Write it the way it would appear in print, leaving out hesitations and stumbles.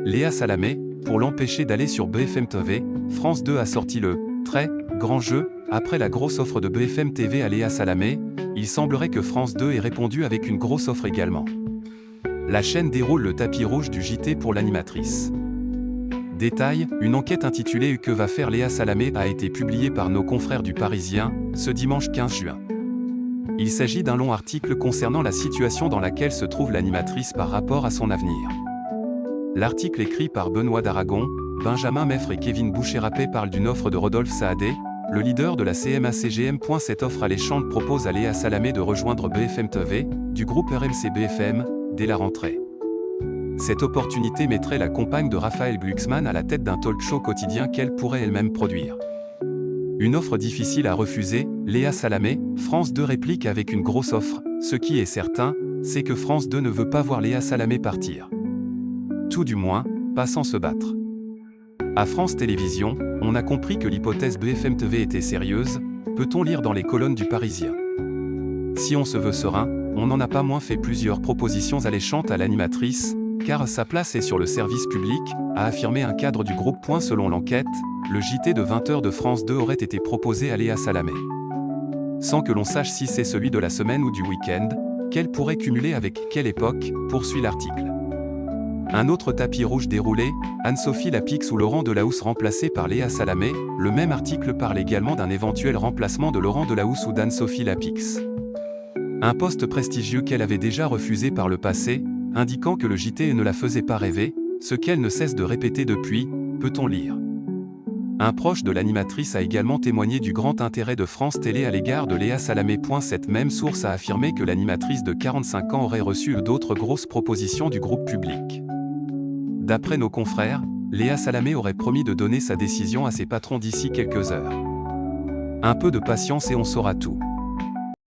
Léa Salamé, pour l'empêcher d'aller sur BFM TV, France 2 a sorti le « très grand jeu ». Après la grosse offre de BFM TV à Léa Salamé, il semblerait que France 2 ait répondu avec une grosse offre également. La chaîne déroule le tapis rouge du JT pour l'animatrice. Détail, une enquête intitulée « Que va faire Léa Salamé » a été publiée par nos confrères du Parisien, ce dimanche 15 juin. Il s'agit d'un long article concernant la situation dans laquelle se trouve l'animatrice par rapport à son avenir. L'article écrit par Benoît d'Aragon, Benjamin Meffre et Kevin Boucher-Rappé parle d'une offre de Rodolphe Saadé, le leader de la CMA-CGM. Cette offre alléchante propose à Léa Salamé de rejoindre BFM TV, du groupe RMC BFM, dès la rentrée. Cette opportunité mettrait la compagne de Raphaël Glucksmann à la tête d'un talk-show quotidien qu'elle pourrait elle-même produire. Une offre difficile à refuser, Léa Salamé, France 2 réplique avec une grosse offre. Ce qui est certain, c'est que France 2 ne veut pas voir Léa Salamé partir. Tout du moins, pas sans se battre. À France Télévisions, on a compris que l'hypothèse BFM TV était sérieuse, peut-on lire dans les colonnes du Parisien. Si on se veut serein, on n'en a pas moins fait plusieurs propositions alléchantes à l'animatrice, car sa place est sur le service public, a affirmé un cadre du groupe. Selon l'enquête, le JT de 20h de France 2 aurait été proposé à Léa Salamé. Sans que l'on sache si c'est celui de la semaine ou du week-end, qu'elle pourrait cumuler avec quelle époque, poursuit l'article. Un autre tapis rouge déroulé, Anne-Sophie Lapix ou Laurent Delahousse remplacé par Léa Salamé. Le même article parle également d'un éventuel remplacement de Laurent Delahousse ou d'Anne-Sophie Lapix. Un poste prestigieux qu'elle avait déjà refusé par le passé, indiquant que le JT ne la faisait pas rêver, ce qu'elle ne cesse de répéter depuis, peut-on lire. Un proche de l'animatrice a également témoigné du grand intérêt de France Télé à l'égard de Léa Salamé. Cette même source a affirmé que l'animatrice de 45 ans aurait reçu d'autres grosses propositions du groupe public. D'après nos confrères, Léa Salamé aurait promis de donner sa décision à ses patrons d'ici quelques heures. Un peu de patience et on saura tout.